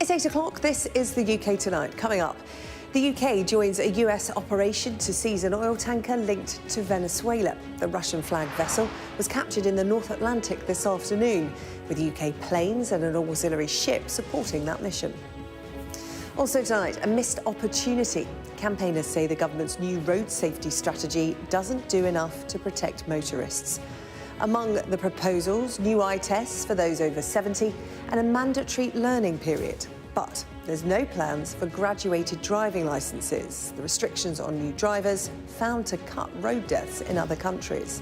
It's 8 o'clock. This is the UK Tonight. Coming up, the UK joins a US operation to seize an oil tanker linked to Venezuela. The Russian-flagged vessel was captured in the North Atlantic this afternoon, with UK planes and an auxiliary ship supporting that mission. Also tonight, a missed opportunity. Campaigners say the government's new road safety strategy doesn't do enough to protect motorists. Among the proposals, new eye tests for those over 70 and a mandatory learning period. But there's no plans for graduated driving licences. The restrictions on new drivers found to cut road deaths in other countries.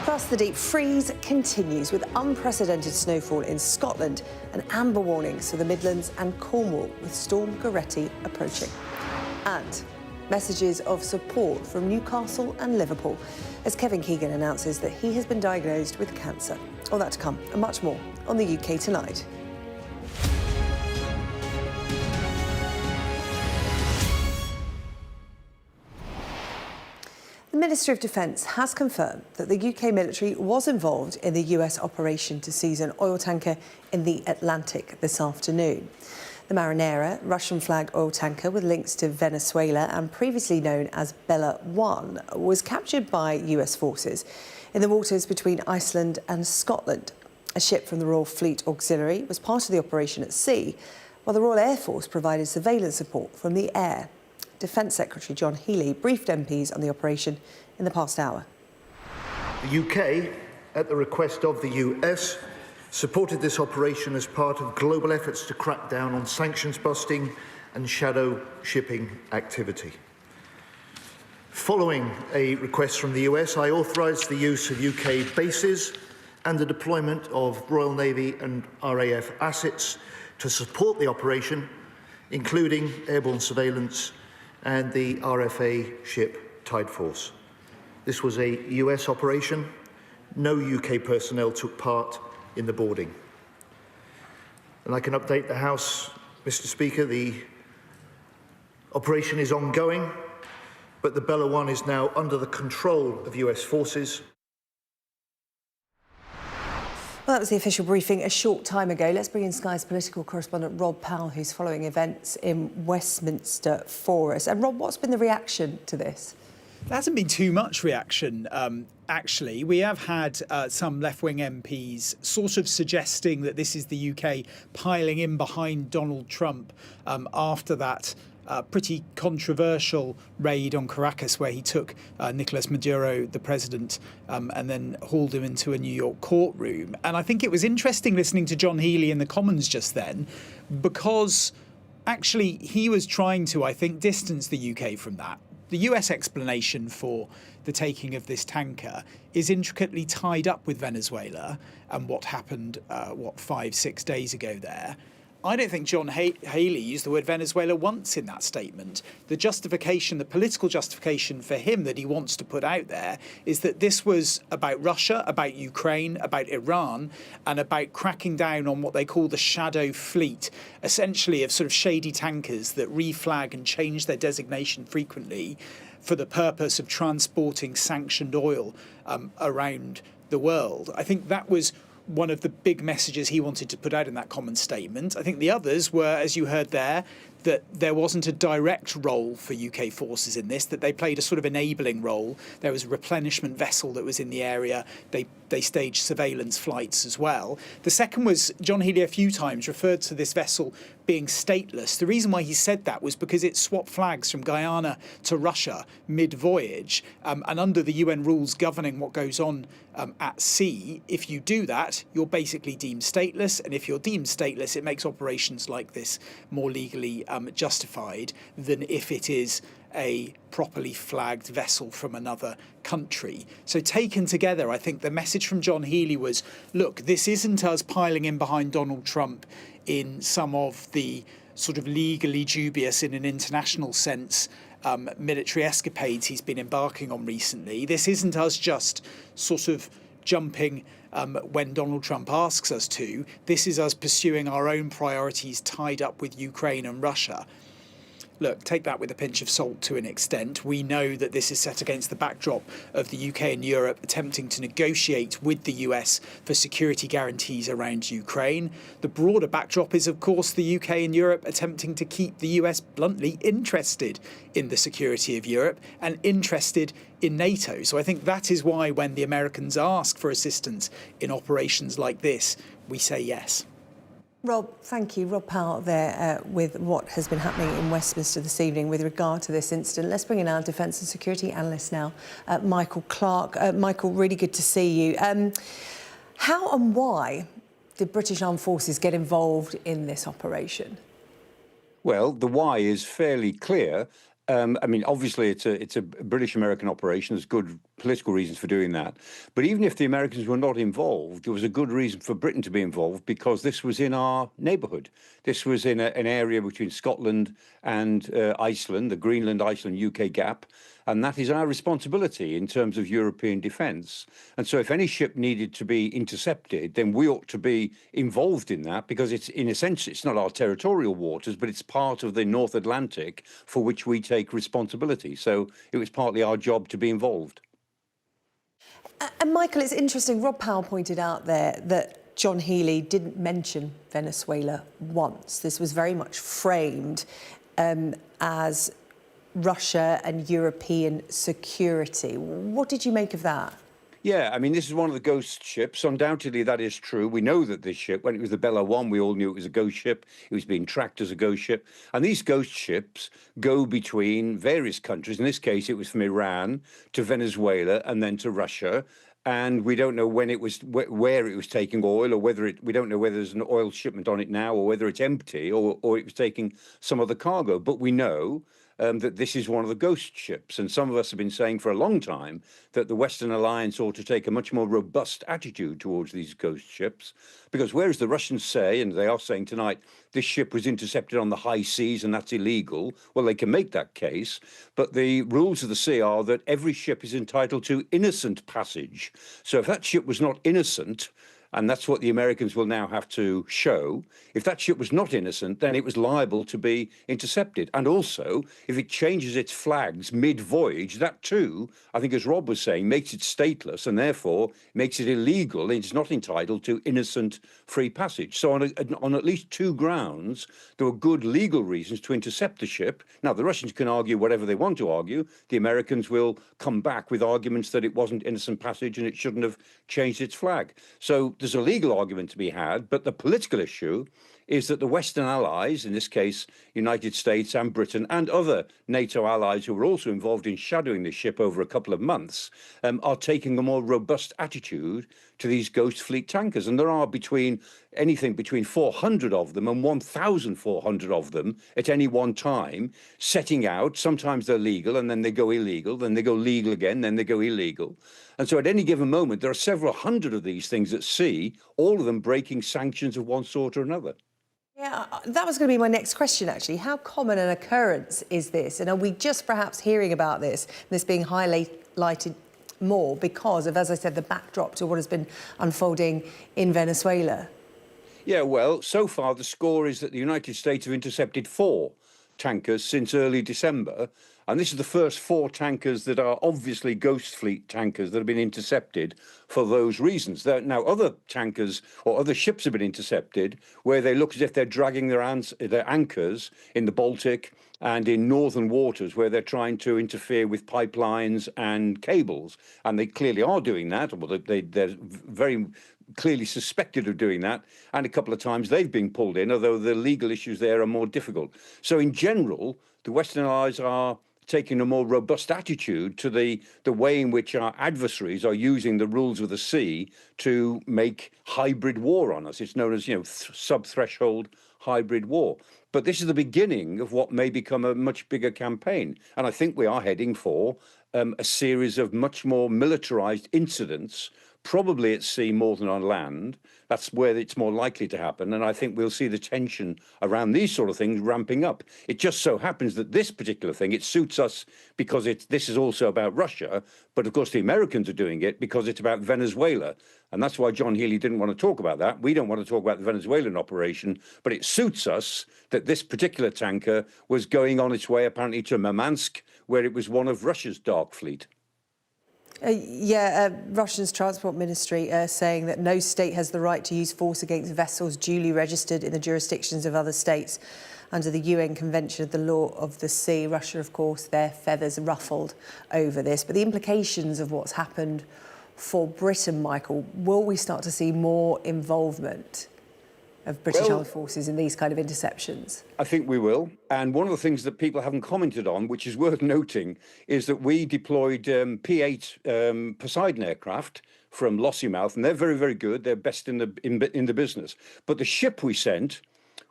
Plus, the deep freeze continues with unprecedented snowfall in Scotland and amber warnings for the Midlands and Cornwall, with Storm Goretti approaching. And messages of support from Newcastle and Liverpool as Kevin Keegan announces that he has been diagnosed with cancer. All that to come and much more on the UK Tonight. The Ministry of Defence has confirmed that the UK military was involved in the US operation to seize an oil tanker in the Atlantic this afternoon. The Marinera, Russian-flagged oil tanker with links to Venezuela and previously known as Bella 1, was captured by US forces in the waters between Iceland and Scotland. A ship from the Royal Fleet Auxiliary was part of the operation at sea, while the Royal Air Force provided surveillance support from the air. Defence Secretary John Healey briefed MPs on the operation in the past hour. The UK, at the request of the US, supported this operation as part of global efforts to crack down on sanctions busting and shadow shipping activity. Following a request from the US, I authorised the use of UK bases and the deployment of Royal Navy and RAF assets to support the operation, including airborne surveillance and the RFA ship Tide Force. This was a US operation. No UK personnel took part in the boarding. And I can update the House, Mr. Speaker, the operation is ongoing, but the Bella 1 is now under the control of US forces. Well, that was the official briefing a short time ago. Let's bring in Sky's political correspondent Rob Powell, who's following events in Westminster for us. And Rob, what's been the reaction to this? There hasn't been too much reaction, actually. We have had some left-wing MPs sort of suggesting that this is the UK piling in behind Donald Trump after that pretty controversial raid on Caracas, where he took Nicolas Maduro, the president, and then hauled him into a New York courtroom. And I think it was interesting listening to John Healey in the Commons just then, because actually he was trying to, I think, distance the UK from that. The US explanation for the taking of this tanker is intricately tied up with Venezuela and what happened, 5-6 days ago there. I don't think John Healey used the word Venezuela once in that statement. The justification, the political justification for him that he wants to put out there is that this was about Russia, about Ukraine, about Iran, and about cracking down on what they call the shadow fleet, essentially of sort of shady tankers that reflag and change their designation frequently for the purpose of transporting sanctioned oil around the world. I think that was one of the big messages he wanted to put out in that common statement. I think the others were, as you heard there, that there wasn't a direct role for UK forces in this, that they played a sort of enabling role. There was a replenishment vessel that was in the area. They staged surveillance flights as well. The second was John Healey a few times referred to this vessel being stateless. The reason why he said that was because it swapped flags from Guyana to Russia mid-voyage. And under the UN rules governing what goes on at sea, if you do that, you're basically deemed stateless. And if you're deemed stateless, it makes operations like this more legally justified than if it is a properly flagged vessel from another country. So taken together, I think the message from John Healey was, look, this isn't us piling in behind Donald Trump in some of the sort of legally dubious, in an international sense, military escapades he's been embarking on recently. This isn't us just sort of jumping when Donald Trump asks us to. This is us pursuing our own priorities tied up with Ukraine and Russia. look, take that with a pinch of salt to an extent. We know that this is set against the backdrop of the UK and Europe attempting to negotiate with the US for security guarantees around Ukraine. The broader backdrop is, of course, the UK and Europe attempting to keep the US bluntly interested in the security of Europe and interested in NATO. So I think that is why when the Americans ask for assistance in operations like this, we say yes. Rob, thank you. Rob Powell there with what has been happening in Westminster this evening with regard to this incident. Let's bring in our defence and security analyst now, Michael Clark. Michael, really good to see you. How and why did British Armed Forces get involved in this operation? Well, the why is fairly clear. I mean, obviously, it's a British-American operation. There's good political reasons for doing that. But even if the Americans were not involved, there was a good reason for Britain to be involved because this was in our neighbourhood. This was in an area between Scotland and Iceland, the Greenland-Iceland-UK gap. And that is our responsibility in terms of European defence. And so if any ship needed to be intercepted, then we ought to be involved in that because it's, in a sense, it's not our territorial waters, but it's part of the North Atlantic for which we take responsibility. So it was partly our job to be involved. And Michael, it's interesting, Rob Powell pointed out there that John Healey didn't mention Venezuela once. This was very much framed as Russia and European security. What did you make of that? Yeah, I mean, this is one of the ghost ships. Undoubtedly, that is true. We know that this ship, when it was the Bella 1, we all knew it was a ghost ship. It was being tracked as a ghost ship. And these ghost ships go between various countries. In this case, it was from Iran to Venezuela and then to Russia. And we don't know when it was, where it was taking oil, or we don't know whether there's an oil shipment on it now, or whether it's empty, or it was taking some other cargo. But we know that this is one of the ghost ships. And some of us have been saying for a long time that the Western alliance ought to take a much more robust attitude towards these ghost ships. Because whereas the Russians say, and they are saying tonight, this ship was intercepted on the high seas and that's illegal, well, they can make that case. But the rules of the sea are that every ship is entitled to innocent passage. So if that ship was not innocent, and that's what the Americans will now have to show. If that ship was not innocent, then it was liable to be intercepted. And also, if it changes its flags mid-voyage, that too, I think as Rob was saying, makes it stateless and therefore makes it illegal. It's not entitled to innocent free passage. So on at least two grounds, there were good legal reasons to intercept the ship. Now, the Russians can argue whatever they want to argue. The Americans will come back with arguments that it wasn't innocent passage and it shouldn't have changed its flag. So there's a legal argument to be had, but the political issue is that the Western allies, in this case, United States and Britain and other NATO allies who were also involved in shadowing this ship over a couple of months, are taking a more robust attitude to these ghost fleet tankers. And there are anything between 400 of them and 1,400 of them at any one time, setting out. Sometimes they're legal and then they go illegal, then they go legal again, then they go illegal. And so at any given moment, there are several hundred of these things at sea, all of them breaking sanctions of one sort or another. Yeah, that was going to be my next question, actually. How common an occurrence is this? And are we just perhaps hearing about this being highlighted more because of, as I said, the backdrop to what has been unfolding in Venezuela? Yeah, well, so far the score is that the United States have intercepted 4 tankers since early December. And this is the first 4 tankers that are obviously ghost fleet tankers that have been intercepted for those reasons. Now, other tankers or other ships have been intercepted where they look as if they're dragging their anchors in the Baltic and in northern waters where they're trying to interfere with pipelines and cables. And they clearly are doing that. Well, they're very clearly suspected of doing that. And a couple of times they've been pulled in, although the legal issues there are more difficult. So in general, the Western allies are taking a more robust attitude to the way in which our adversaries are using the rules of the sea to make hybrid war on us. It's known as, sub-threshold hybrid war. But this is the beginning of what may become a much bigger campaign. And I think we are heading for a series of much more militarized incidents, probably at sea more than on land. That's where it's more likely to happen. And I think we'll see the tension around these sort of things ramping up. It just so happens that this particular thing, it suits us because this is also about Russia. But of course, the Americans are doing it because it's about Venezuela. And that's why John Healey didn't want to talk about that. We don't want to talk about the Venezuelan operation, but it suits us that this particular tanker was going on its way apparently to Murmansk, where it was one of Russia's dark fleet. Russia's transport ministry saying that no state has the right to use force against vessels duly registered in the jurisdictions of other states under the UN Convention of the Law of the Sea. Russia, of course, their feathers ruffled over this. But the implications of what's happened for Britain, Michael, will we start to see more involvement of British armed forces in these kind of interceptions? I think we will. And one of the things that people haven't commented on, which is worth noting, is that we deployed P-8 Poseidon aircraft from Lossiemouth, and they're very, very good. They're best in the business. But the ship we sent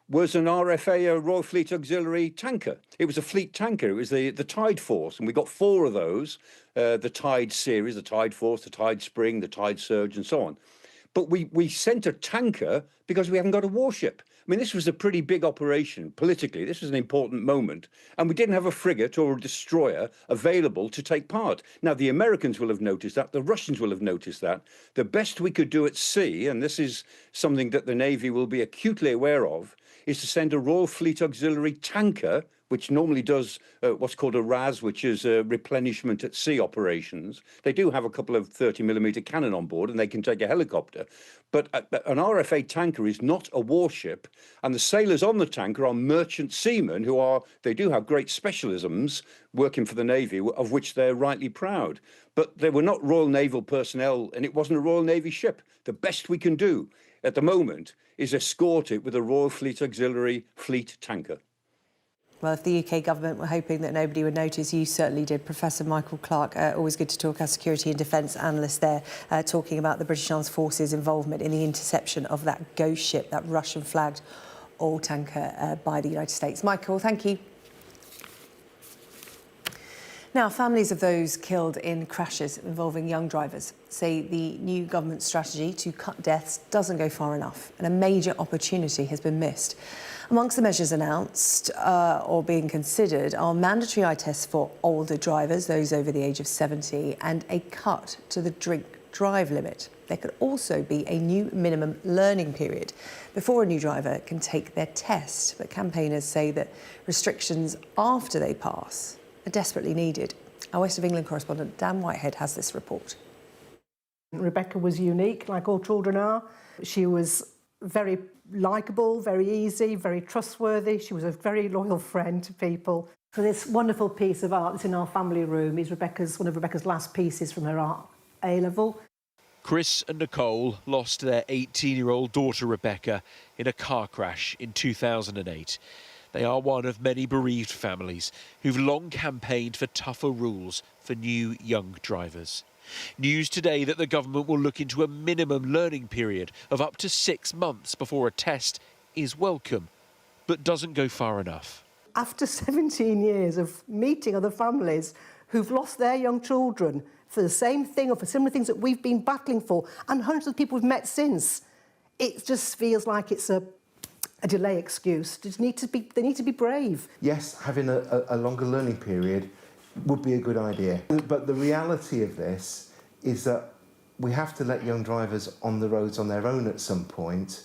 was an RFA, a Royal Fleet Auxiliary tanker. It was a fleet tanker. It was the Tide Force, and we got 4 of those, the Tide series, the Tide Force, the Tide Spring, the Tide Surge, and so on. But we sent a tanker because we haven't got a warship. I mean, this was a pretty big operation politically. This was an important moment. And we didn't have a frigate or a destroyer available to take part. Now, the Americans will have noticed that. The Russians will have noticed that. The best we could do at sea, and this is something that the Navy will be acutely aware of, is to send a Royal Fleet Auxiliary tanker, which normally does what's called a RAS, which is replenishment at sea operations. They do have a couple of 30mm cannon on board, and they can take a helicopter. But an RFA tanker is not a warship, and the sailors on the tanker are merchant seamen they do have great specialisms working for the Navy, of which they're rightly proud. But they were not Royal Naval personnel, and it wasn't a Royal Navy ship. The best we can do at the moment is escort it with a Royal Fleet Auxiliary fleet tanker. Well, if the UK government were hoping that nobody would notice, you certainly did. Professor Michael Clark, always good to talk, our security and defence analyst there, talking about the British Armed Forces' involvement in the interception of that ghost ship, that Russian-flagged oil tanker by the United States. Michael, thank you. Now, families of those killed in crashes involving young drivers say the new government strategy to cut deaths doesn't go far enough, and a major opportunity has been missed. Amongst the measures announced or being considered are mandatory eye tests for older drivers, those over the age of 70, and a cut to the drink-drive limit. There could also be a new minimum learning period before a new driver can take their test. But campaigners say that restrictions after they pass are desperately needed. Our West of England correspondent Dan Whitehead has this report. Rebecca was unique, like all children are. She was very likeable, very easy, very trustworthy. She was a very loyal friend to people. So this wonderful piece of art that's in our family room is one of Rebecca's last pieces from her art A-level. Chris and Nicole lost their 18-year-old daughter Rebecca in a car crash in 2008. They are one of many bereaved families who've long campaigned for tougher rules for new young drivers. News today that the government will look into a minimum learning period of up to 6 months before a test is welcome, but doesn't go far enough. After 17 years of meeting other families who've lost their young children for the same thing or for similar things that we've been battling for, and hundreds of people we've met since, it just feels like it's a delay excuse. They need to be brave. Yes, having a longer learning period would be a good idea. But the reality of this is that we have to let young drivers on the roads on their own at some point,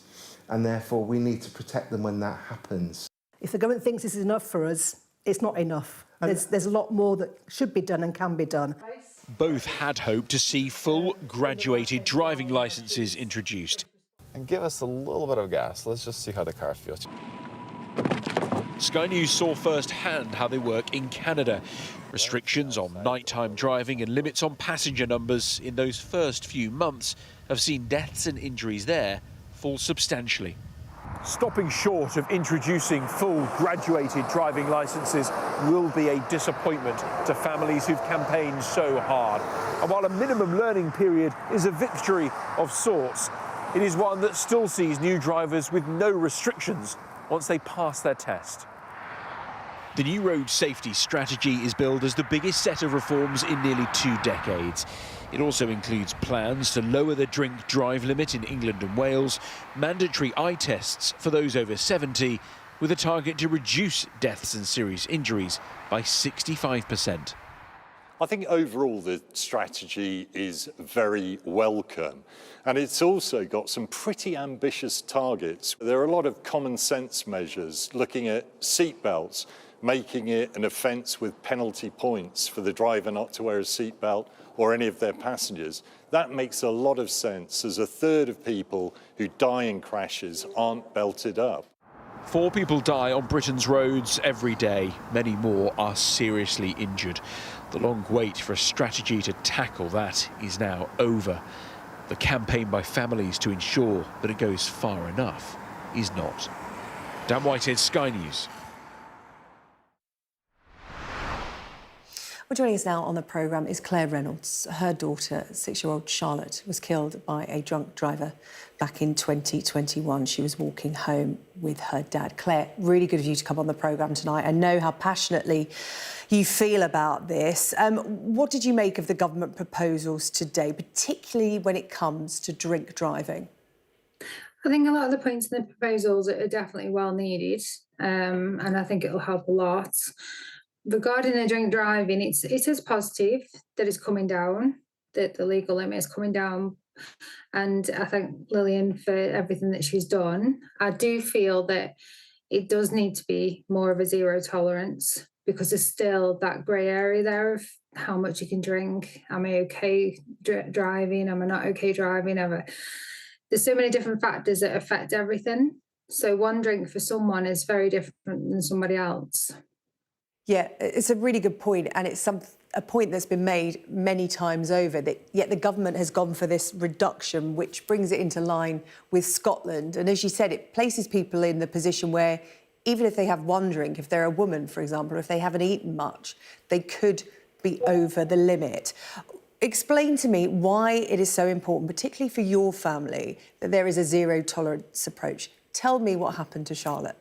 and therefore we need to protect them when that happens. If the government thinks this is enough for us, it's not enough. There's a lot more that should be done and can be done. Both had hoped to see full graduated driving licences introduced. And give us a little bit of gas. Let's just see how the car feels. Sky News saw firsthand how they work in Canada. Restrictions on nighttime driving and limits on passenger numbers in those first few months have seen deaths and injuries there fall substantially. Stopping short of introducing full graduated driving licences will be a disappointment to families who've campaigned so hard. And while a minimum learning period is a victory of sorts, it is one that still sees new drivers with no restrictions once they pass their test. The new road safety strategy is billed as the biggest set of reforms in nearly 2 decades. It also includes plans to lower the drink-drive limit in England and Wales, mandatory eye tests for those over 70, with a target to reduce deaths and serious injuries by 65%. I think overall the strategy is very welcome, and it's also got some pretty ambitious targets. There are a lot of common sense measures looking at seatbelts, making it an offence with penalty points for the driver not to wear a seatbelt or any of their passengers. That makes a lot of sense, as a third of people who die in crashes aren't belted up. 4 people die on Britain's roads every day. Many more are seriously injured. The long wait for a strategy to tackle that is now over. The campaign by families to ensure that it goes far enough is not. Dan Whitehead, Sky News. Well, joining us now on the programme is Claire Reynolds. Her daughter, 6-year-old Charlotte, was killed by a drunk driver back in 2021. She was walking home with her dad. Claire, really good of you to come on the programme tonight. I know how passionately you feel about this. What did you make of the government proposals today, particularly when it comes to drink driving? I think a lot of the points in the proposals are definitely well needed, and I think it'll help a lot. Regarding the drink driving, it is positive that it's coming down, that the legal limit is coming down, and I thank Lillian for everything that she's done. I do feel that it does need to be more of a zero tolerance, because there's still that grey area there of how much you can drink. Am I okay driving? Am I not okay driving? There's so many different factors that affect everything. So one drink for someone is very different than somebody else. Yeah, it's a really good point, and it's a point that's been made many times over, that yet the government has gone for this reduction, which brings it into line with Scotland. And as you said, it places people in the position where even if they have one drink, if they're a woman, for example, if they haven't eaten much, they could be over the limit. Explain to me why it is so important, particularly for your family, that there is a zero tolerance approach. Tell me what happened to Charlotte.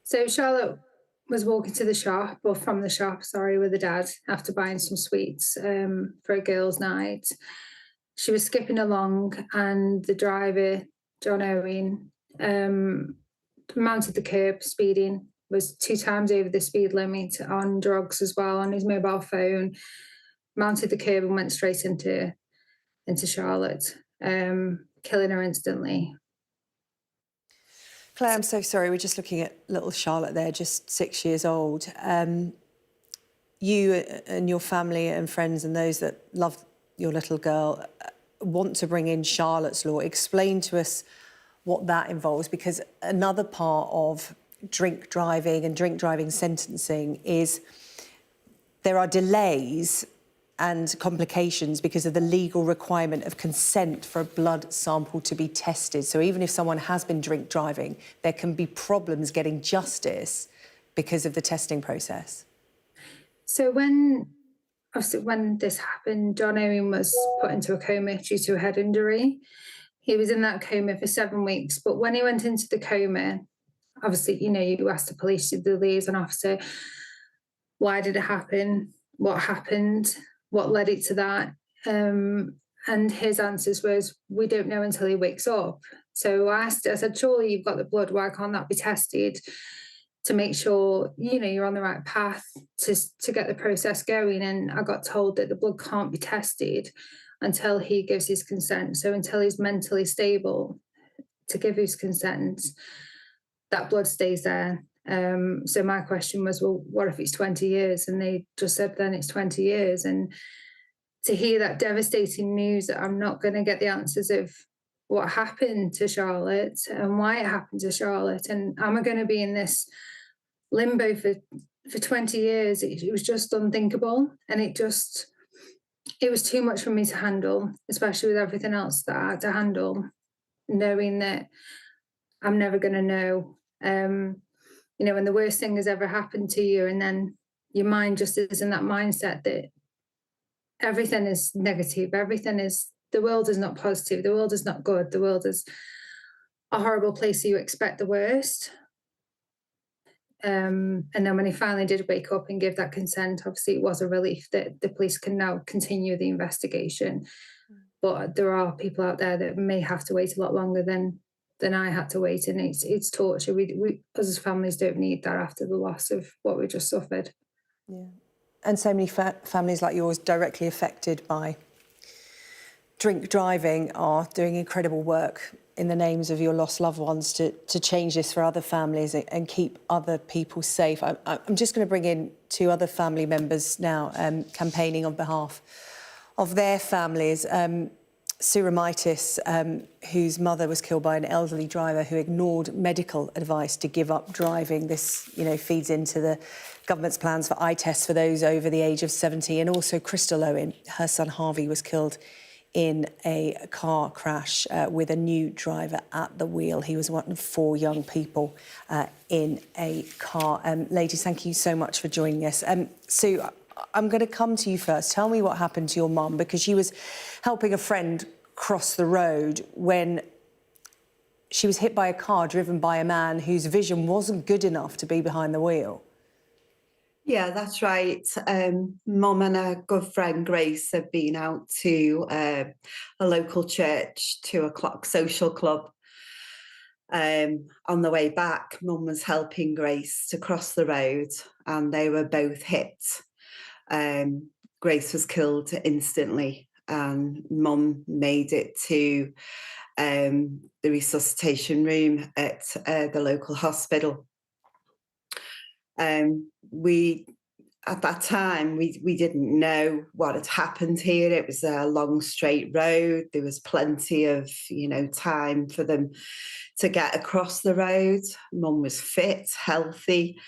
So Charlotte was walking to the shop, or from the shop, sorry, with her dad after buying some sweets for a girls' night. She was skipping along, and the driver, John Owen, mounted the curb, speeding, was 2 times over the speed limit, on drugs as well, on his mobile phone, mounted the curb and went straight into Charlotte, killing her instantly. Claire, I'm so sorry. We're just looking at little Charlotte there, just 6 years old. You and your family and friends and those that love your little girl want to bring in Charlotte's Law. Explain to us what that involves, because another part of drink driving and drink driving sentencing is there are delays and complications because of the legal requirement of consent for a blood sample to be tested. So even if someone has been drink driving, there can be problems getting justice because of the testing process. So when this happened, John Owen was put into a coma due to a head injury. He was in that coma for 7 weeks, but when he went into the coma, obviously, you asked the police, the liaison officer, why did it happen? What happened? What led it to that? And his answers was, we don't know until he wakes up. So I said, surely you've got the blood, why can't that be tested to make sure, you're on the right path to get the process going? And I got told that the blood can't be tested until he gives his consent. So until he's mentally stable to give his consent, that blood stays there. So my question was, well, what if it's 20 years? And they just said, then it's 20 years. And to hear that devastating news that I'm not going to get the answers of what happened to Charlotte and why it happened to Charlotte, and am I going to be in this limbo for 20 years, it was just unthinkable. And it was too much for me to handle, especially with everything else that I had to handle, knowing that I'm never going to know. When the worst thing has ever happened to you, and then your mind just is in that mindset that everything is negative, the world is not positive, the world is not good, the world is a horrible place, so you expect the worst. And then when he finally did wake up and give that consent, obviously it was a relief that the police can now continue the investigation. But there are people out there that may have to wait a lot longer than I had to wait, and it's torture. We us as families don't need that after the loss of what we just suffered. Yeah. and so many families like yours directly affected by drink driving are doing incredible work in the names of your lost loved ones to change this for other families and keep other people safe. I'm just going to bring in two other family members now campaigning on behalf of their families. Sarah-Jane Mee, whose mother was killed by an elderly driver who ignored medical advice to give up driving. This, feeds into the government's plans for eye tests for those over the age of 70. And also Crystal Owen, her son Harvey was killed in a car crash with a new driver at the wheel. He was one of 4 young people in a car. Ladies, thank you so much for joining us. Sue, I'm going to come to you first. Tell me what happened to your mum, because she was helping a friend cross the road when she was hit by a car driven by a man whose vision wasn't good enough to be behind the wheel. Yeah, that's right. Mum and a good friend, Grace, have been out to a local church, 2:00 social club. On the way back, Mum was helping Grace to cross the road and they were both hit. Grace was killed instantly and Mum made it to the resuscitation room at the local hospital. At that time, we didn't know what had happened here. It was a long, straight road. There was plenty of, time for them to get across the road. Mum was fit, healthy.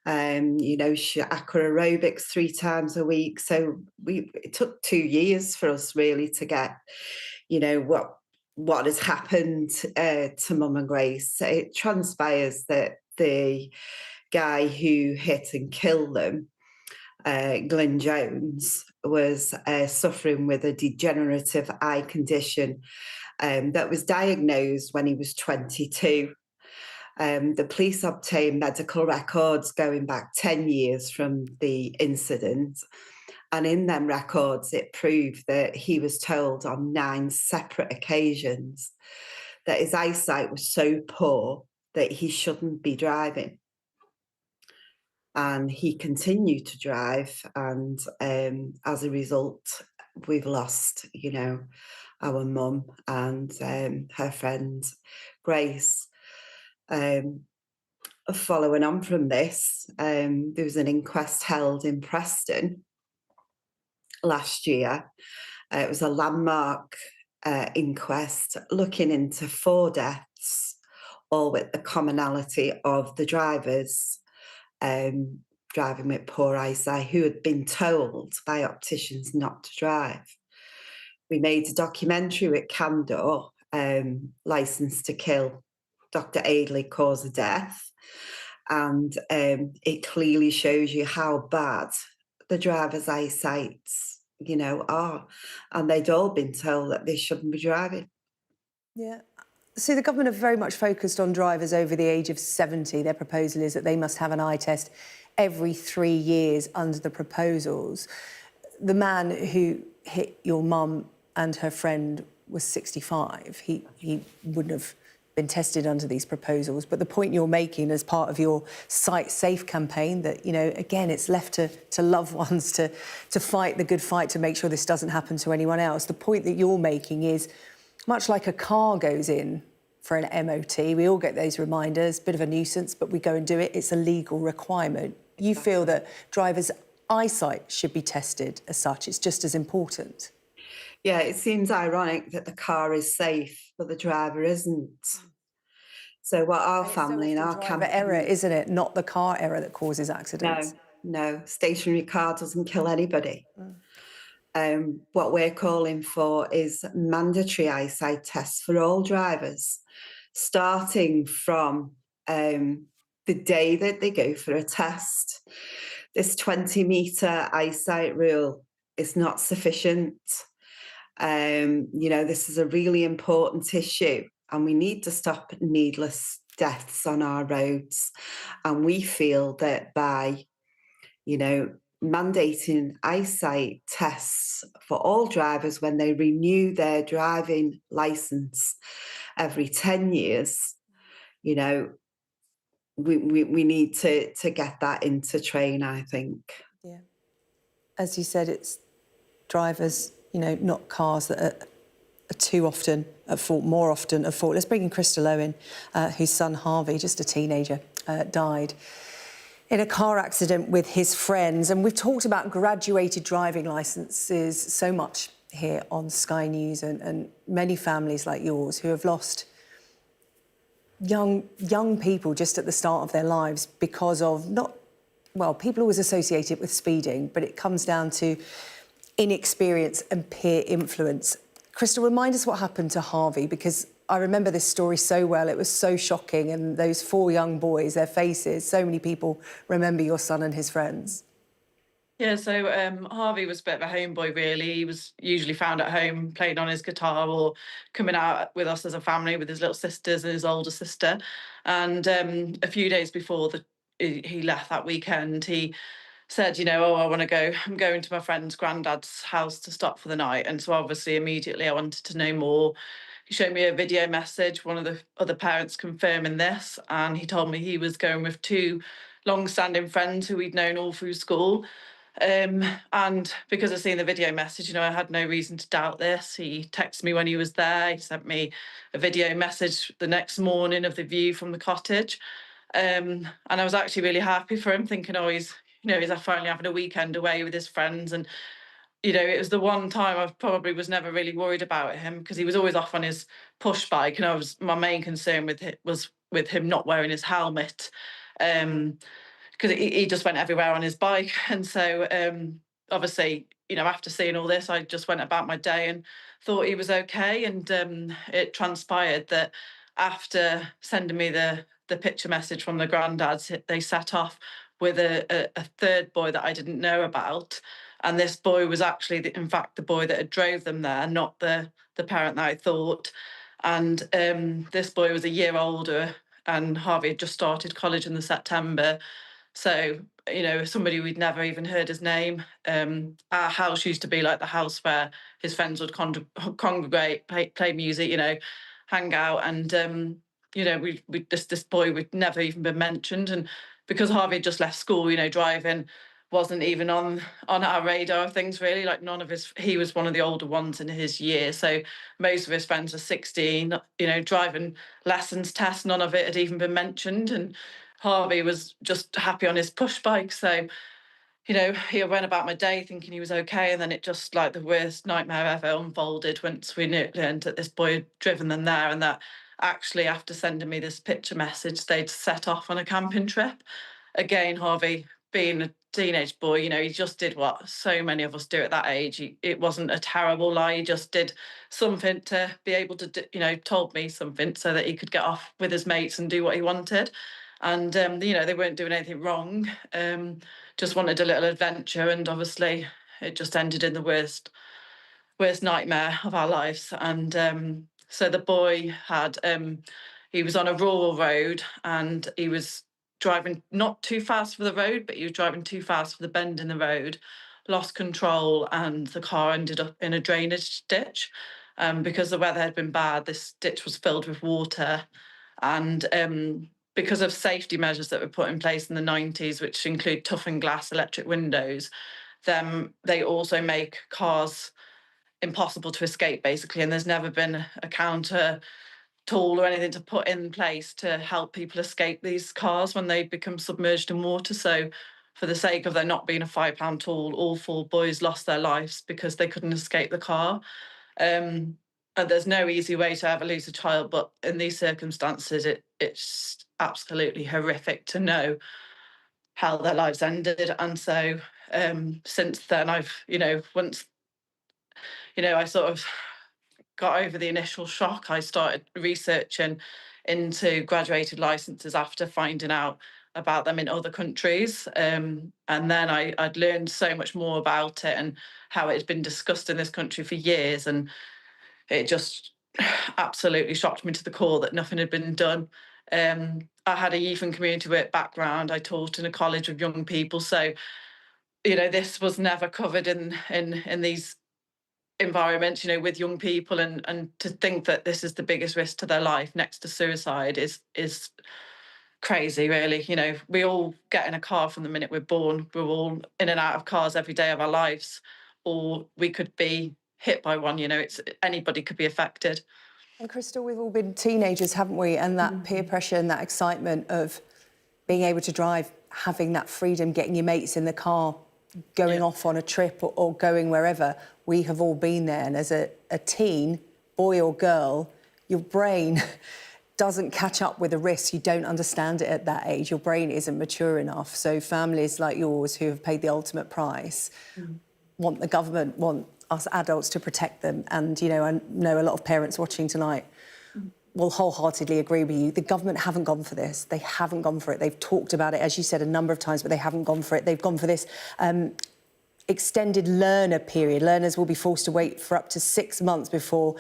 She aqua aerobics 3 times a week. So it took 2 years for us really to get, what has happened to Mum and Grace. It transpires that the guy who hit and killed them, Glyn Jones, was suffering with a degenerative eye condition that was diagnosed when he was 22. The police obtained medical records going back 10 years from the incident. And in them records, it proved that he was told on 9 separate occasions that his eyesight was so poor that he shouldn't be driving. And he continued to drive, and as a result, we've lost, our mum and her friend Grace. Following on from this, there was an inquest held in Preston last year. It was a landmark inquest looking into 4 deaths, all with the commonality of the drivers driving with poor eyesight who had been told by opticians not to drive. We made a documentary with Candor, Licence to Kill, Dr. Aidley, Cause of Death, and it clearly shows you how bad the driver's eyesights, are, and they'd all been told that they shouldn't be driving. Yeah. So the government have very much focused on drivers over the age of 70. Their proposal is that they must have an eye test every 3 years under the proposals. The man who hit your mum and her friend was 65. He wouldn't have been tested under these proposals. But the point you're making as part of your Sight Safe campaign, that, again, it's left to loved ones to fight the good fight to make sure this doesn't happen to anyone else. The point that you're making is, much like a car goes in for an MOT, we all get those reminders, bit of a nuisance, but we go and do it. It's a legal requirement. You feel that drivers' eyesight should be tested as such. It's just as important. Yeah, it seems ironic that the car is safe, but the driver isn't. So what our family and our driver error, isn't it? Not the car error that causes accidents. No, stationary car doesn't kill anybody. What we're calling for is mandatory eyesight tests for all drivers, starting from the day that they go for a test. This 20-metre eyesight rule is not sufficient. This is a really important issue, and we need to stop needless deaths on our roads. And we feel that by, mandating eyesight tests for all drivers when they renew their driving licence every 10 years, we need to get that into train, I think. Yeah. as you said, it's drivers, not cars that are too often at fault, more often at fault. Let's bring in Crystal Owen, whose son Harvey, just a teenager, died in a car accident with his friends. And we've talked about graduated driving licences so much here on Sky News, and many families like yours who have lost young people just at the start of their lives because of people always associate it with speeding, but it comes down to inexperience and peer influence. Crystal, remind us what happened to Harvey, because I remember this story so well. It was so shocking, and those 4 young boys, their faces, so many people remember your son and his friends. Yeah, so Harvey was a bit of a homeboy, really. He was usually found at home playing on his guitar or coming out with us as a family with his little sisters and his older sister. And a few days before he left that weekend, he said, I want to go. I'm going to my friend's granddad's house to stop for the night. And so obviously immediately I wanted to know more. He showed me a video message, one of the other parents confirming this, and he told me he was going with 2 long-standing friends who he'd known all through school. And because I've seen the video message, I had no reason to doubt this. He texted me when he was there. He sent me a video message the next morning of the view from the cottage. And I was actually really happy for him, thinking, he's finally having a weekend away with his friends. And, it was the one time I probably was never really worried about him, because he was always off on his push bike. And my main concern was with him not wearing his helmet. Because he just went everywhere on his bike. And so obviously, after seeing all this, I just went about my day and thought he was okay. And it transpired that after sending me the picture message from the granddads, they set off with a 3rd boy that I didn't know about. And this boy was actually, in fact, the boy that had drove them there, not the parent that I thought. And this boy was a year older, and Harvey had just started college in the September. So, somebody we'd never even heard his name. Our house used to be like the house where his friends would congregate, play music, hang out. And, this boy would never even been mentioned. And because Harvey had just left school, driving wasn't even on our radar of things, really. Like, he was one of the older ones in his year. So most of his friends were 16, driving lessons, tests, none of it had even been mentioned. And Harvey was just happy on his push bike. So, he went about my day thinking he was okay. And then it just, like, the worst nightmare ever unfolded once we learned that this boy had driven them there, and that actually, after sending me this picture message, they'd set off on a camping trip. Again, Harvey, being a teenage boy, he just did what so many of us do at that age. It wasn't a terrible lie. He just did something to be able to, told me something so that he could get off with his mates and do what he wanted. And, they weren't doing anything wrong, just wanted a little adventure. And obviously it just ended in the worst nightmare of our lives. And so the boy he was on a rural road, and he was driving not too fast for the road, but he was driving too fast for the bend in the road, lost control, and the car ended up in a drainage ditch. Because the weather had been bad, this ditch was filled with water. And because of safety measures that were put in place in the 90s, which include toughened glass electric windows, then they also make cars impossible to escape, basically. And there's never been a counter tool or anything to put in place to help people escape these cars when they become submerged in water. So for the sake of there not being a £5 tool, all 4 boys lost their lives because they couldn't escape the car. And there's no easy way to ever lose a child, but in these circumstances, it's absolutely horrific to know how their lives ended. And so since then, I've, once, I sort of got over the initial shock, I started researching into graduated licenses after finding out about them in other countries. And then I'd learned so much more about it and how it had been discussed in this country for years. And it just absolutely shocked me to the core that nothing had been done. I had a youth and community work background. I taught in a college of young people. So, this was never covered in these environments, with young people, and to think that this is the biggest risk to their life next to suicide is crazy, really. You know, we all get in a car from the minute we're born. We're all in and out of cars every day of our lives, or we could be hit by one. You know, it's anybody could be affected. And Crystal, we've all been teenagers, haven't we? And that peer pressure and that excitement of being able to drive, having that freedom, getting your mates in the car, going off on a trip or going wherever. We have all been there. And as a teen, boy or girl, your brain doesn't catch up with the risk. You don't understand it at that age. Your brain isn't mature enough. So families like yours who have paid the ultimate price want the government, want us adults to protect them. And, you know, I know a lot of parents watching tonight will wholeheartedly agree with you. The government haven't gone for this. They haven't gone for it. They've talked about it, as you said, a number of times, but they haven't gone for it. They've gone for this extended learner period. Learners will be forced to wait for up to 6 months before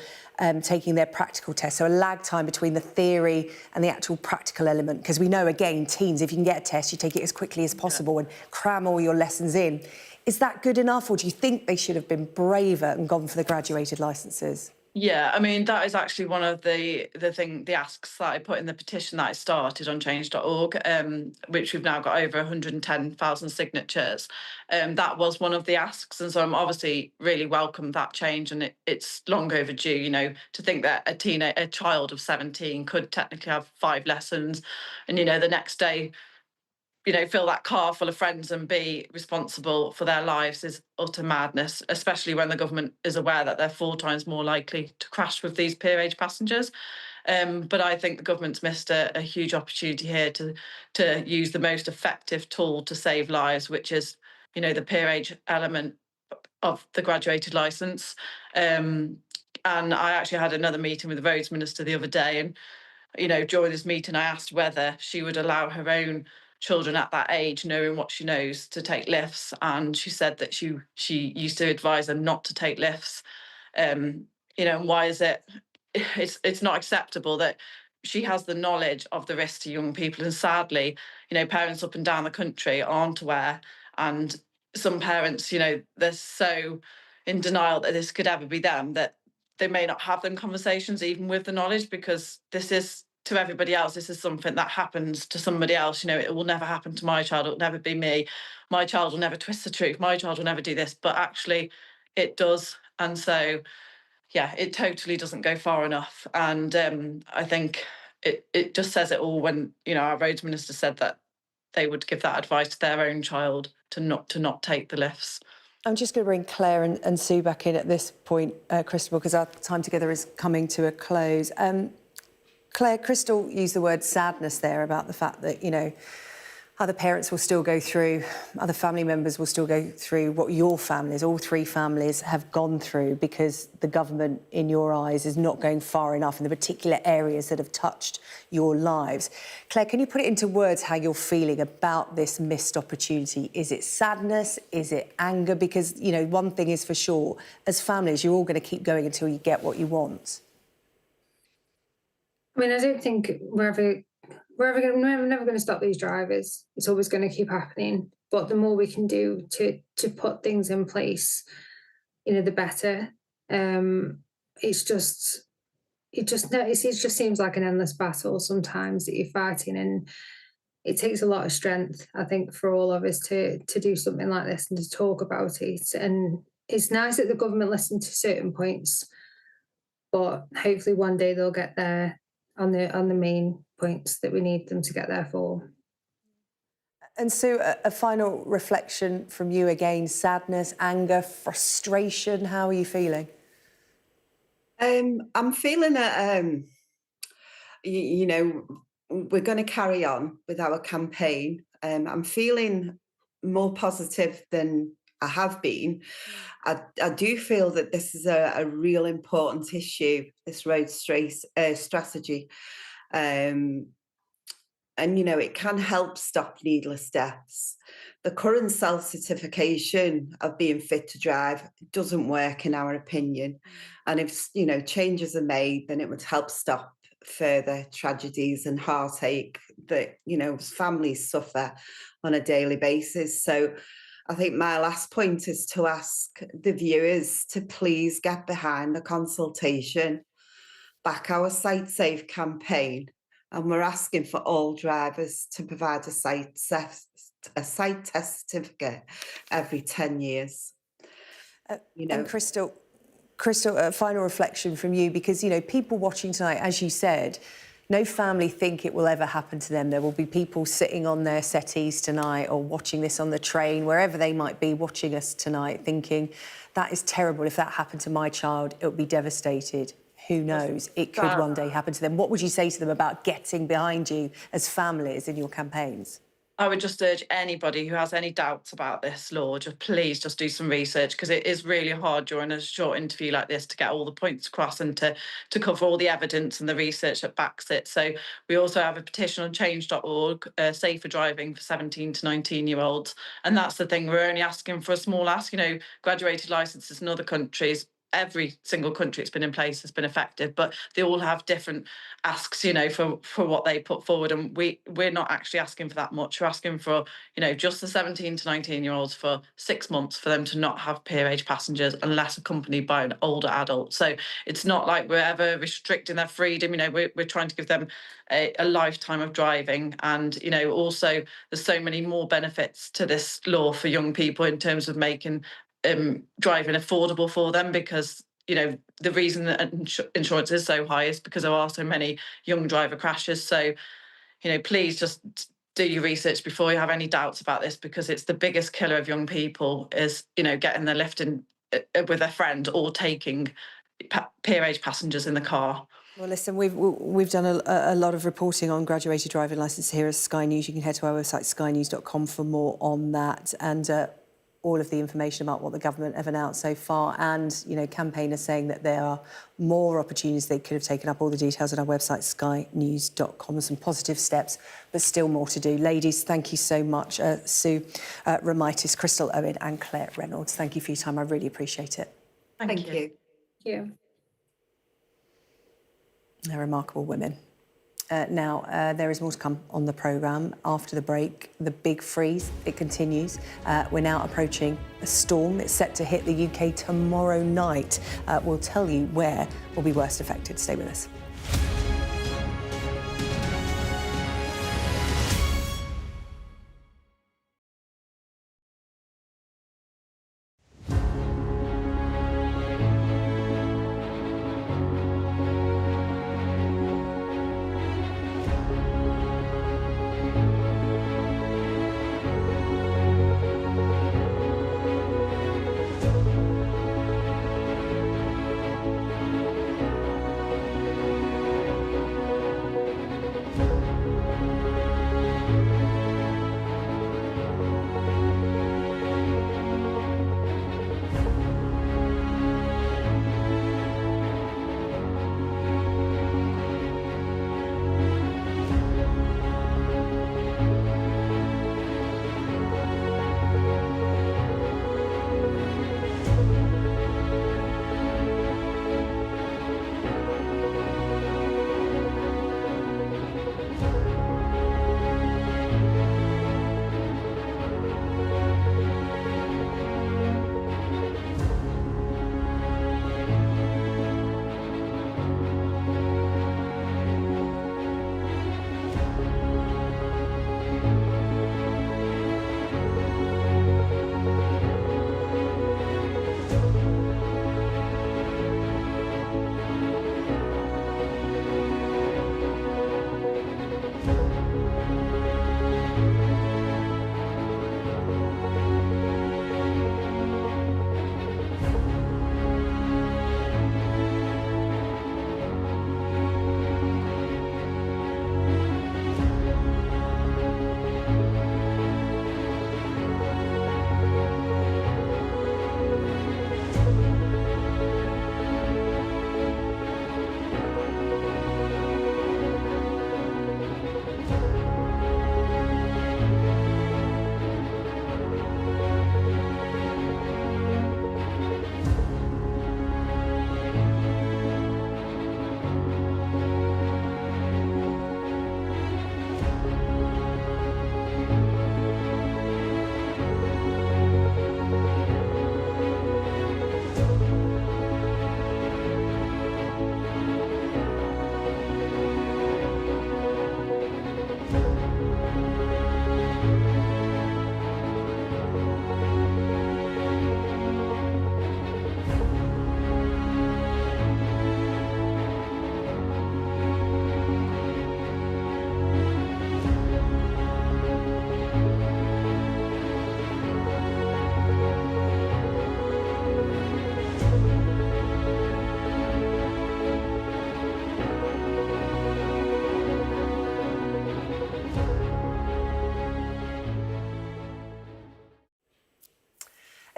taking their practical test. So a lag time between the theory and the actual practical element. Because we know, again, teens, if you can get a test, you take it as quickly as possible and cram all your lessons in. Is that good enough, or do you think they should have been braver and gone for the graduated licences? Yeah, I mean, that is actually one of the asks that I put in the petition that I started on change.org, which we've now got over 110,000 signatures. That was one of the asks, and so I'm obviously really welcome that change, and it's long overdue. You know, to think that a child of 17 could technically have 5 lessons, and you know, the next day, you know, fill that car full of friends and be responsible for their lives is utter madness, especially when the government is aware that they're 4 times more likely to crash with these peer age passengers. But I think the government's missed a huge opportunity here to use the most effective tool to save lives, which is, you know, the peer age element of the graduated licence. And I actually had another meeting with the Roads Minister the other day, and, you know, during this meeting I asked whether she would allow her own children at that age, knowing what she knows, to take lifts, and she said that she used to advise them not to take lifts. You know, and why is it? It's not acceptable that she has the knowledge of the risk to young people, and sadly, you know, parents up and down the country aren't aware, and some parents, you know, they're so in denial that this could ever be them that they may not have them conversations even with the knowledge, because this is, to everybody else, this is something that happens to somebody else. You know, it will never happen to my child. It will never be me. My child will never twist the truth. My child will never do this. But actually, it does. And so, yeah, it totally doesn't go far enough. And I think it just says it all when, you know, our roads minister said that they would give that advice to their own child to not take the lifts. I'm just going to bring Claire and Sue back in at this point, Crystal, because our time together is coming to a close. Claire, Crystal used the word sadness there about the fact that, you know, other parents will still go through, other family members will still go through what your families, all 3 families, have gone through, because the government, in your eyes, is not going far enough in the particular areas that have touched your lives. Claire, can you put it into words how you're feeling about this missed opportunity? Is it sadness? Is it anger? Because, you know, one thing is for sure, as families, you're all going to keep going until you get what you want. I mean, I don't think we're never going to stop these drivers. It's always going to keep happening. But the more we can do to put things in place, you know, the better. It just seems like an endless battle sometimes that you're fighting, and it takes a lot of strength, I think, for all of us to do something like this and to talk about it. And it's nice that the government listened to certain points, but hopefully one day they'll get there on the main points that we need them to get there for. And so a final reflection from you again: sadness, anger, frustration. How are you feeling? I'm feeling that, you know, we're going to carry on with our campaign. I'm feeling more positive than I have been. I do feel that this is a real important issue, this road strategy. And, you know, it can help stop needless deaths. The current self-certification of being fit to drive doesn't work, in our opinion. And if, you know, changes are made, then it would help stop further tragedies and heartache that, you know, families suffer on a daily basis. So I think my last point is to ask the viewers to please get behind the consultation, back our Sight Safe campaign, And we're asking for all drivers to provide a sight test certificate every 10 years. And Crystal, a final reflection from you, because, people watching tonight, as you said, no family think it will ever happen to them. There will be people sitting on their settees tonight or watching this on the train, wherever they might be watching us tonight, thinking, that is terrible. If that happened to my child, it would be devastated. Who knows? It could one day happen to them. What would you say to them about getting behind you as families in your campaigns? I would just urge anybody who has any doubts about this law, please do some research, because it is really hard during a short interview like this to get all the points across and to cover all the evidence and the research that backs it. So we also have a petition on change.org, safer driving for 17 to 19-year-olds. And that's the thing, we're only asking for a small ask. Graduated licenses in other countries, every single country it's been in place has been effective, but they all have different asks, for what they put forward. And we're not actually asking for that much. We're asking for, just the 17 to 19-year-olds for 6 months for them to not have peer age passengers unless accompanied by an older adult. So it's not like we're ever restricting their freedom. We're trying to give them a lifetime of driving. And, also there's so many more benefits to this law for young people in terms of making driving affordable for them, because the reason that insurance is so high is because there are so many young driver crashes. So please just do your research before you have any doubts about this, because it's the biggest killer of young people is getting their lift in with a friend or taking peer age passengers in the car. Well, listen, we've done a lot of reporting on graduated driving licence here at Sky News. You can head to our website, skynews.com, for more on that, and all of the information about what the government have announced so far. And, campaigners saying that there are more opportunities they could have taken up. All the details on our website, skynews.com. There's some positive steps, but still more to do. Ladies, thank you so much. Sue Romitis, Crystal Owen and Claire Reynolds. Thank you for your time. I really appreciate it. Thank you. Thank you. They're remarkable women. Now, there is more to come on the programme. After the break, the big freeze, it continues. We're now approaching a storm. It's set to hit the UK tomorrow night. We'll tell you where will be worst affected. Stay with us.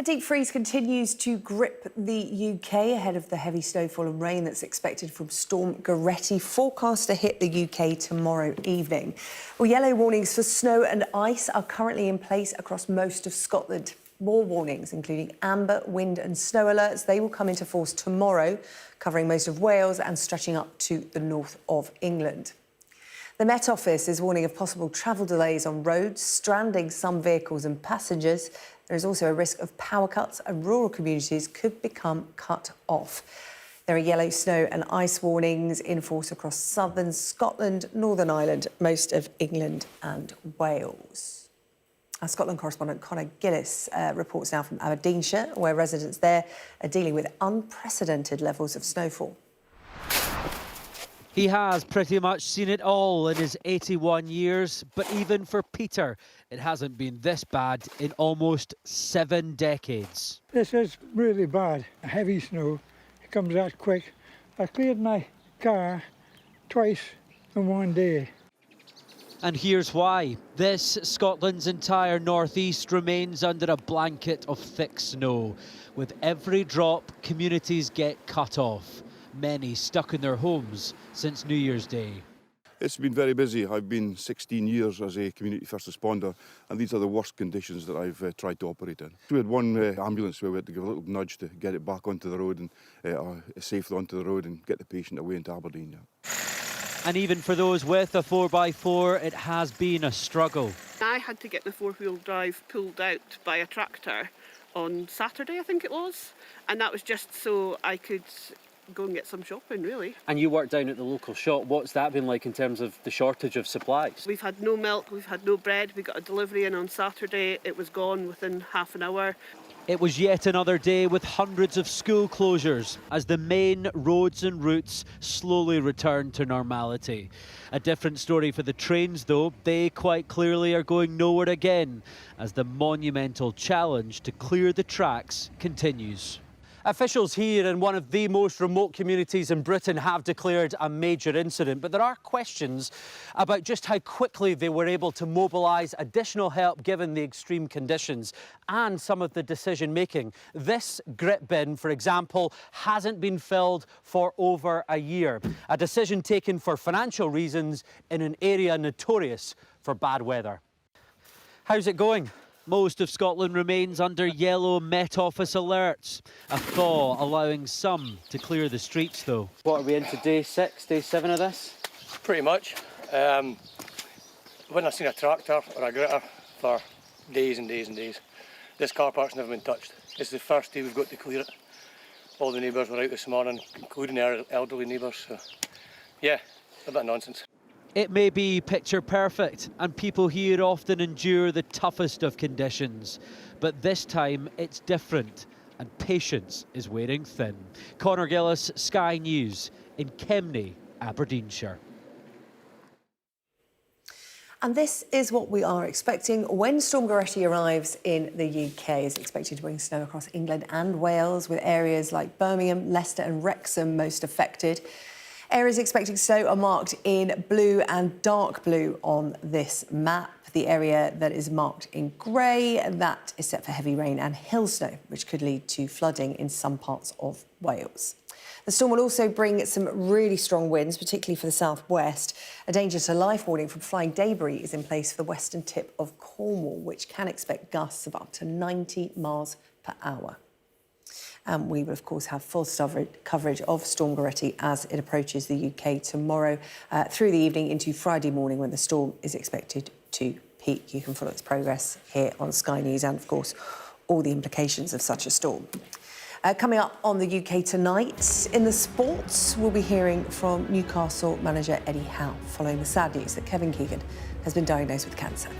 A deep freeze continues to grip the UK ahead of the heavy snowfall and rain that's expected from Storm Goretti, forecast to hit the UK tomorrow evening. Well, yellow warnings for snow and ice are currently in place across most of Scotland. More warnings, including amber, wind and snow alerts, they will come into force tomorrow, covering most of Wales and stretching up to the north of England. The Met Office is warning of possible travel delays on roads, stranding some vehicles and passengers. There is also a risk of power cuts and rural communities could become cut off. There are yellow snow and ice warnings in force across southern Scotland, Northern Ireland, most of England and Wales. Our Scotland correspondent Conor Gillis reports now from Aberdeenshire, where residents there are dealing with unprecedented levels of snowfall. He has pretty much seen it all in his 81 years, but even for Peter, it hasn't been this bad in almost 7 decades. This is really bad. Heavy snow, it comes that quick. I cleared my car twice in one day. And here's why. This, Scotland's entire northeast, remains under a blanket of thick snow. With every drop, communities get cut off. Many stuck in their homes since New Year's Day. It's been very busy. I've been 16 years as a community first responder, and these are the worst conditions that I've tried to operate in. We had one ambulance where we had to give a little nudge to get it back onto the road and safely onto the road and get the patient away into Aberdeen. Yeah. And even for those with a 4x4, it has been a struggle. I had to get the four-wheel drive pulled out by a tractor on Saturday, I think it was, and that was just so I could go and get some shopping, really. And you work down at the local shop. What's that been like in terms of the shortage of supplies? We've had no milk, we've had no bread. We got a delivery in on Saturday. It was gone within half an hour. It was yet another day with hundreds of school closures as the main roads and routes slowly returned to normality. A different story for the trains, though. They quite clearly are going nowhere again as the monumental challenge to clear the tracks continues. Officials here in one of the most remote communities in Britain have declared a major incident, but there are questions about just how quickly they were able to mobilise additional help given the extreme conditions and some of the decision-making. This grit bin, for example, hasn't been filled for over a year, a decision taken for financial reasons in an area notorious for bad weather. How's it going? Most of Scotland remains under yellow Met Office alerts. A thaw allowing some to clear the streets, though. What are we into, day 6, day 7 of this? Pretty much. When I've seen a tractor or a gritter for days and days and days. This car park's never been touched. It's the first day we've got to clear it. All the neighbours were out this morning, including our elderly neighbours. So, yeah, a bit of nonsense. It may be picture perfect, and people here often endure the toughest of conditions. But this time it's different, and patience is wearing thin. Conor Gillis, Sky News, in Kemney, Aberdeenshire. And this is what we are expecting when Storm Goretti arrives in the UK. It's expected to bring snow across England and Wales, with areas like Birmingham, Leicester and Wrexham most affected. Areas expecting snow are marked in blue and dark blue on this map. The area that is marked in grey, that is set for heavy rain and hill snow, which could lead to flooding in some parts of Wales. The storm will also bring some really strong winds, particularly for the southwest. A danger to life warning from flying debris is in place for the western tip of Cornwall, which can expect gusts of up to 90 miles per hour. And we will, of course, have full coverage of Storm Goretti as it approaches the UK tomorrow through the evening into Friday morning when the storm is expected to peak. You can follow its progress here on Sky News and, of course, all the implications of such a storm. Coming up on the UK tonight, in the sports, we'll be hearing from Newcastle manager Eddie Howe following the sad news that Kevin Keegan has been diagnosed with cancer.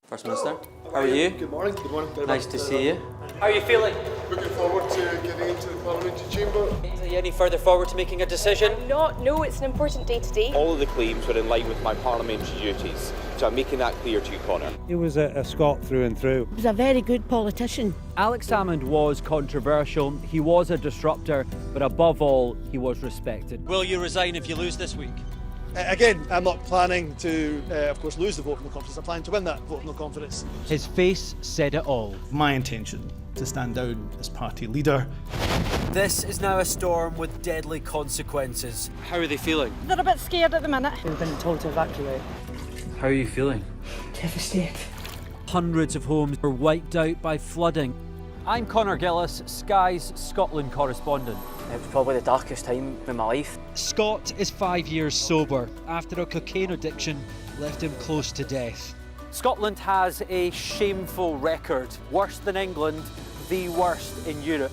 First Minister, how are you? Good morning. Good morning. Nice to see you. How are you feeling? Looking forward to giving to the parliamentary chamber. Are you any further forward to making a decision? No, it's an important day today. All of the claims were in line with my parliamentary duties, so I'm making that clear to you, Conor. He was a Scot through and through. He was a very good politician. Alex Salmond was controversial, he was a disruptor, but above all, he was respected. Will you resign if you lose this week? Again, I'm not planning to, of course, lose the vote of no confidence. I'm planning to win that vote of no confidence. His face said it all. My intention to stand down as party leader. This is now a storm with deadly consequences. How are they feeling? They're a bit scared at the minute. We've been told to evacuate. How are you feeling? Devastated. Hundreds of homes were wiped out by flooding. I'm Conor Gillis, Sky's Scotland correspondent. It was probably the darkest time in my life. Scott is 5 years sober after a cocaine addiction left him close to death. Scotland has a shameful record, worse than England, the worst in Europe.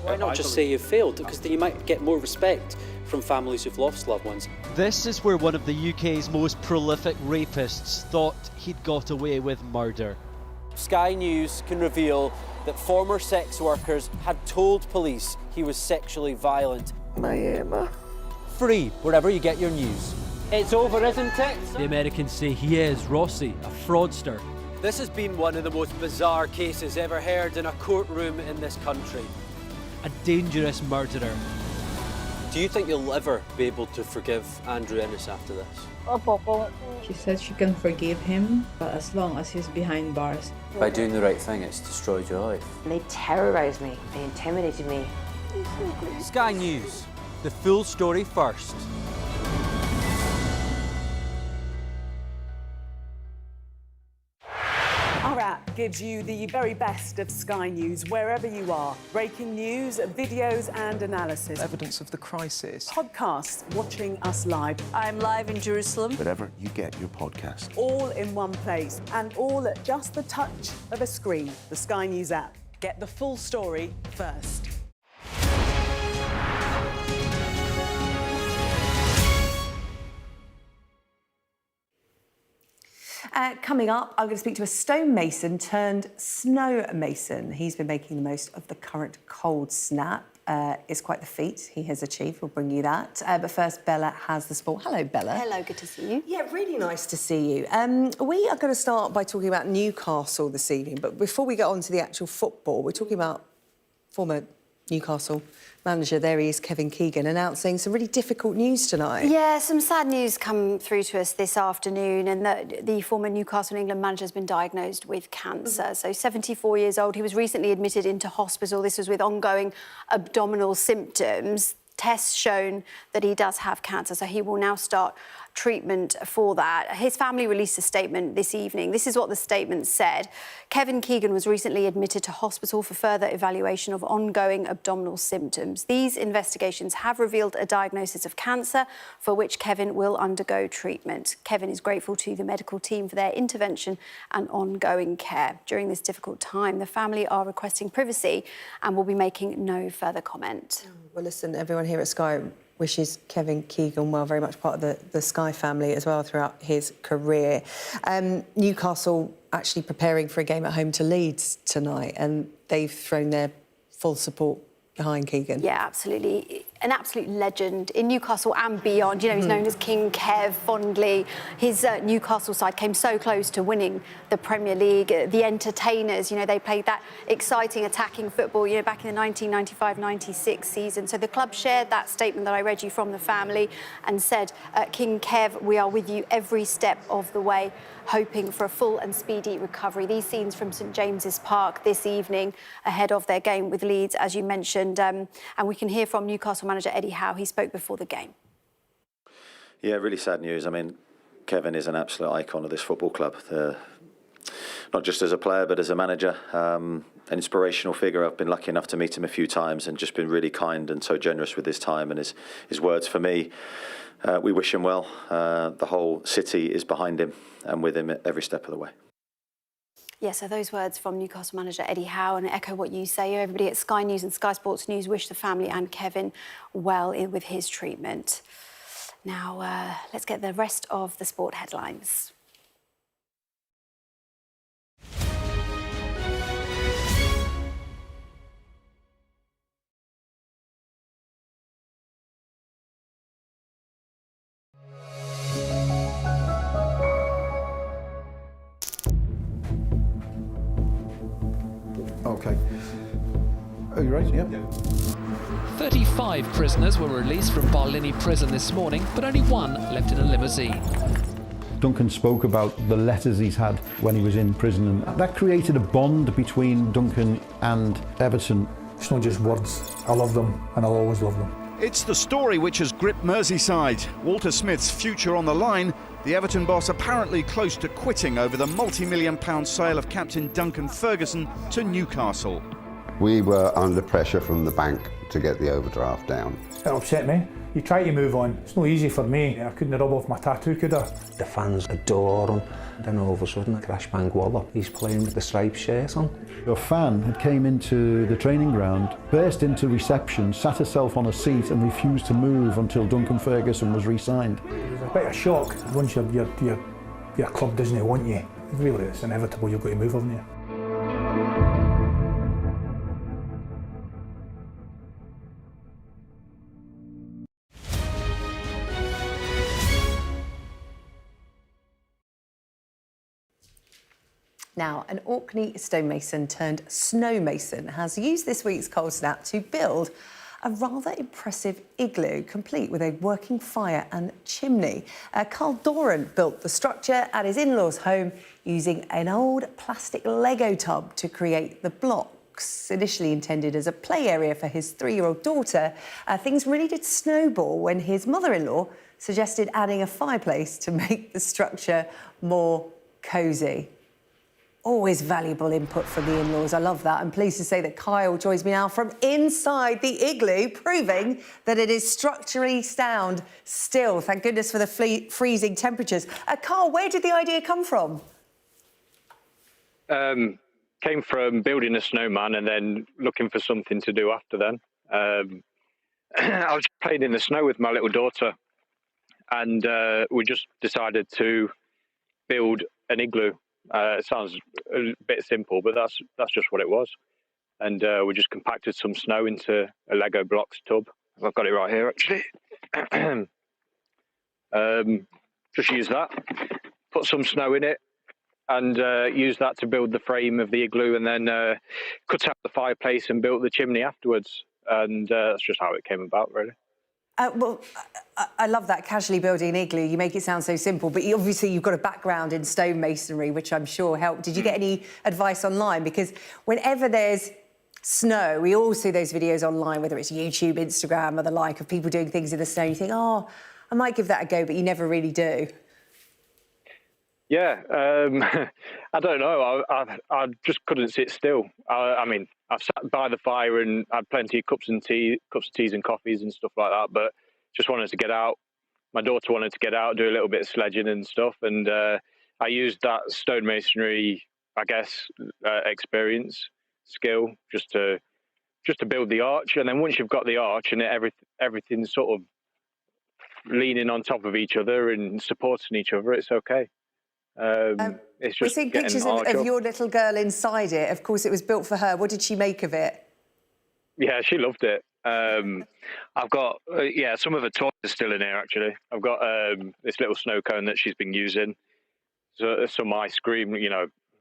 Why not just say you've failed? Because then you might get more respect from families who've lost loved ones. This is where one of the UK's most prolific rapists thought he'd got away with murder. Sky News can reveal that former sex workers had told police he was sexually violent. My Emma. Free wherever you get your news. It's over, isn't it? The Americans say he is Rossi, a fraudster. This has been one of the most bizarre cases ever heard in a courtroom in this country. A dangerous murderer. Do you think you'll ever be able to forgive Andrew Ennis after this? She said she can forgive him, but as long as he's behind bars. By doing the right thing, it's destroyed your life. They terrorised me. They intimidated me. Sky News, the full story first. Our app gives you the very best of Sky News wherever you are. Breaking news, videos and analysis. Evidence of the crisis. Podcasts watching us live. I'm live in Jerusalem. Wherever you get your podcast. All in one place and all at just the touch of a screen. The Sky News app. Get the full story first. Coming up, I'm going to speak to a stonemason turned snow mason. He's been making the most of the current cold snap. It's quite the feat he has achieved. We'll bring you that. But first, Bella has the sport. Hello, Bella. Hello, good to see you. Yeah, really nice to see you. We are going to start by talking about Newcastle this evening. But before we get on to the actual football, we're talking about former Newcastle manager, there he is, Kevin Keegan, announcing some really difficult news tonight. Yeah, some sad news come through to us this afternoon, and that the former Newcastle England manager has been diagnosed with cancer. So 74 years old, he was recently admitted into hospital. This was with ongoing abdominal symptoms. Tests shown that he does have cancer, so he will now start treatment for that. His family released a statement this evening. This is what the statement said. Kevin Keegan was recently admitted to hospital for further evaluation of ongoing abdominal symptoms. These investigations have revealed a diagnosis of cancer for which Kevin will undergo treatment. Kevin is grateful to the medical team for their intervention and ongoing care. During this difficult time, the family are requesting privacy and will be making no further comment. Well, listen, everyone here at Sky wishes Kevin Keegan well, very much part of the Sky family as well throughout his career. Newcastle actually preparing for a game at home to Leeds tonight, and they've thrown their full support behind Keegan. Yeah, absolutely. An absolute legend in Newcastle and beyond. You know, he's known as King Kev fondly. His Newcastle side came so close to winning the Premier League. The entertainers, you know, they played that exciting attacking football, you know, back in the 1995-96 season. So the club shared that statement that I read you from the family and said, King Kev, we are with you every step of the way, hoping for a full and speedy recovery. These scenes from St James's Park this evening ahead of their game with Leeds, as you mentioned, and we can hear from Newcastle manager Eddie Howe. He spoke before the game. Yeah, really sad news. I mean, Kevin is an absolute icon of this football club, not just as a player but as a manager, an inspirational figure. I've been lucky enough to meet him a few times and just been really kind and so generous with his time and his words for me. We wish him well. The whole city is behind him and with him every step of the way. Yeah, so those words from Newcastle manager Eddie Howe, and echo what you say. Everybody at Sky News and Sky Sports News wish the family and Kevin well with his treatment. Now, let's get the rest of the sport headlines. OK. Are you ready? Yep. 35 prisoners were released from Barlinnie prison this morning, but only one left in a limousine. Duncan spoke about the letters he's had when he was in prison, and that created a bond between Duncan and Everton. It's not just words. I love them, and I'll always love them. It's the story which has gripped Merseyside. Walter Smith's future on the line. The Everton boss apparently close to quitting over the multi-million-pound sale of captain Duncan Ferguson to Newcastle. We were under pressure from the bank to get the overdraft down. It upset me. You try to move on. It's not easy for me. I couldn't rub off my tattoo, could I? The fans adore him. Then all of a sudden, crash bang wallop, he's playing with the striped shirt on. A fan had came into the training ground, burst into reception, sat herself on a seat and refused to move until Duncan Ferguson was re-signed. It was a bit of shock. Once your club doesn't want you, really it's inevitable you've got to move, haven't you? Now, an Orkney stonemason turned snowmason has used this week's cold snap to build a rather impressive igloo, complete with a working fire and chimney. Carl Doran built the structure at his in-laws' home using an old plastic Lego tub to create the blocks. Initially intended as a play area for his 3-year-old daughter, things really did snowball when his mother-in-law suggested adding a fireplace to make the structure more cosy. Always valuable input from the in-laws. I love that. I'm pleased to say that Kyle joins me now from inside the igloo, proving that it is structurally sound still. Thank goodness for the freezing temperatures. Kyle, where did the idea come from? Came from building a snowman and then looking for something to do after then. I was playing in the snow with my little daughter, and we just decided to build an igloo. It sounds a bit simple, but that's just what it was. And we just compacted some snow into a Lego blocks tub. I've got it right here, actually. Just use that, put some snow in it, and use that to build the frame of the igloo, and then cut out the fireplace and built the chimney afterwards. And that's just how it came about, really. Well, I love that, casually building an igloo. You make it sound so simple, but obviously you've got a background in stonemasonry, which I'm sure helped. Did you get any advice online? Because whenever there's snow, we all see those videos online, whether it's YouTube, Instagram or the like, of people doing things in the snow. You think, oh, I might give that a go, but you never really do. Yeah, I don't know. I just couldn't sit still. I mean, I've sat by the fire and had plenty of cups of teas and coffees and stuff like that, but just wanted to get out. My daughter wanted to get out, do a little bit of sledging and stuff, and I used that stonemasonry, I guess, experience, skill, just to build the arch. And then once you've got the arch and everything's sort of leaning on top of each other and supporting each other, it's okay. It's just we're seeing pictures of your little girl inside it. Of course, it was built for her. What did she make of it? Yeah, she loved it. I've got, some of her toys are still in here, actually. I've got this little snow cone that she's been using. So some ice cream,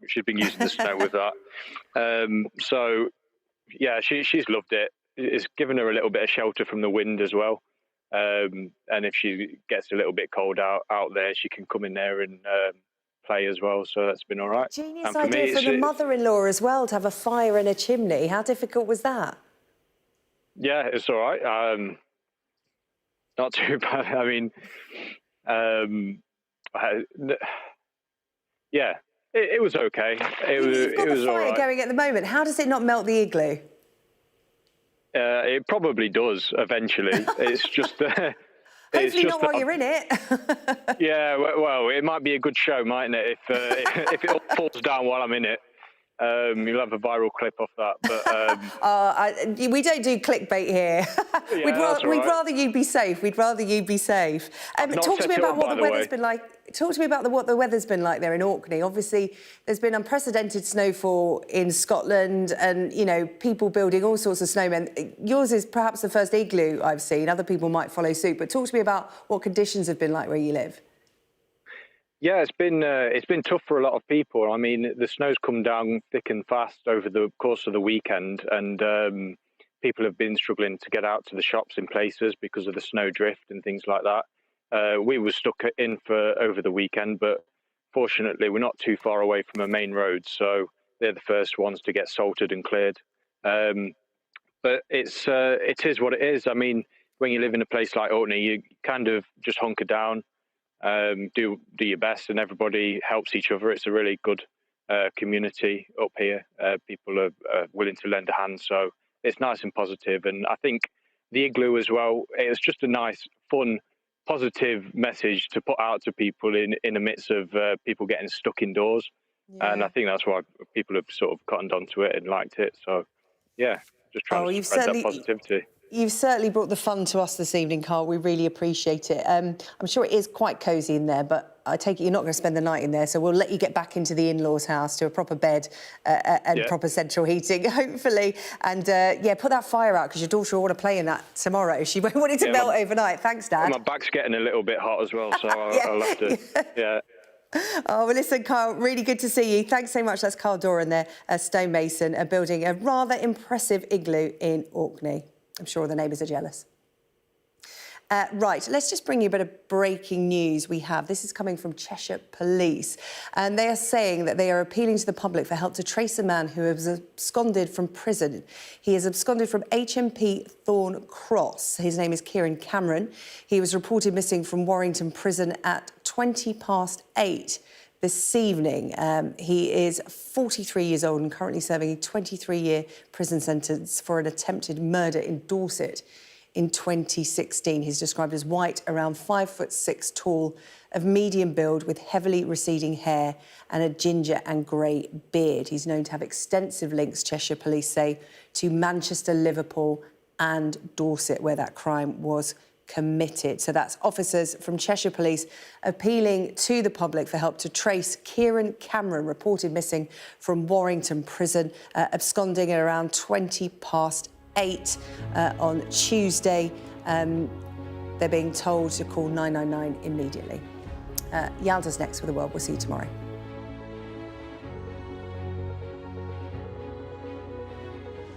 she's been using the snow with that. So, yeah, she's loved it. It's given her a little bit of shelter from the wind as well. And if she gets a little bit cold out there, she can come in there and play as well, so that's been all right. Genius idea for the mother-in-law as well, to have a fire in a chimney. How difficult was that? Yeah, it's all right. Not too bad. I mean, yeah, it was okay. You've got the fire going at the moment. How does it not melt the igloo? It probably does eventually. It's just hopefully not while you're in it. Yeah, well, it might be a good show, mightn't it? If it all falls down while I'm in it, you'll have a viral clip off that. But we don't do clickbait here. Yeah, we'd rather you be safe. We'd rather you be safe. Talk to me about what the weather's been like. Talk to me about what the weather's been like there in Orkney. Obviously, there's been unprecedented snowfall in Scotland, and people building all sorts of snowmen. Yours is perhaps the first igloo I've seen. Other people might follow suit. But talk to me about what conditions have been like where you live. Yeah, it's been tough for a lot of people. I mean, the snow's come down thick and fast over the course of the weekend, and people have been struggling to get out to the shops in places because of the snow drift and things like that. We were stuck in for over the weekend, but fortunately, we're not too far away from a main road, so they're the first ones to get salted and cleared. But it is what it is. I mean, when you live in a place like Orkney, you kind of just hunker down. Do your best, and everybody helps each other. It's a really good community up here. People are willing to lend a hand, so it's nice and positive. And I think the Igloo as well, it was just a nice, fun, positive message to put out to people in the midst of people getting stuck indoors. Yeah. And I think that's why people have sort of cottoned onto it and liked it. So, yeah, just trying to spread that positivity. You've certainly brought the fun to us this evening, Carl. We really appreciate it. I'm sure it is quite cosy in there, but I take it you're not going to spend the night in there, so we'll let you get back into the in-laws' house to a proper bed and proper central heating, hopefully. And, yeah, put that fire out, because your daughter will want to play in that tomorrow. She won't want it to melt overnight. Thanks, Dad. My back's getting a little bit hot as well, so I'll have to, Oh, well, listen, Carl, really good to see you. Thanks so much. That's Carl Doran there, a stonemason, building a rather impressive igloo in Orkney. I'm sure the neighbours are jealous. Right, let's just bring you a bit of breaking news we have. This is coming from Cheshire Police, and they are saying that they are appealing to the public for help to trace a man who has absconded from prison. He has absconded from HMP Thorn Cross. His name is Kieran Cameron. He was reported missing from Warrington Prison at 8:20 this evening. He is 43 years old and currently serving a 23-year prison sentence for an attempted murder in Dorset in 2016. He's described as white, around 5'6" tall, of medium build with heavily receding hair and a ginger and grey beard. He's known to have extensive links, Cheshire Police say, to Manchester, Liverpool and Dorset, where that crime was committed. So that's officers from Cheshire Police appealing to the public for help to trace Kieran Cameron, reported missing from Warrington Prison, absconding at around 8:20 on Tuesday. They're being told to call 999 immediately. Yalda's next with the world. We'll see you tomorrow.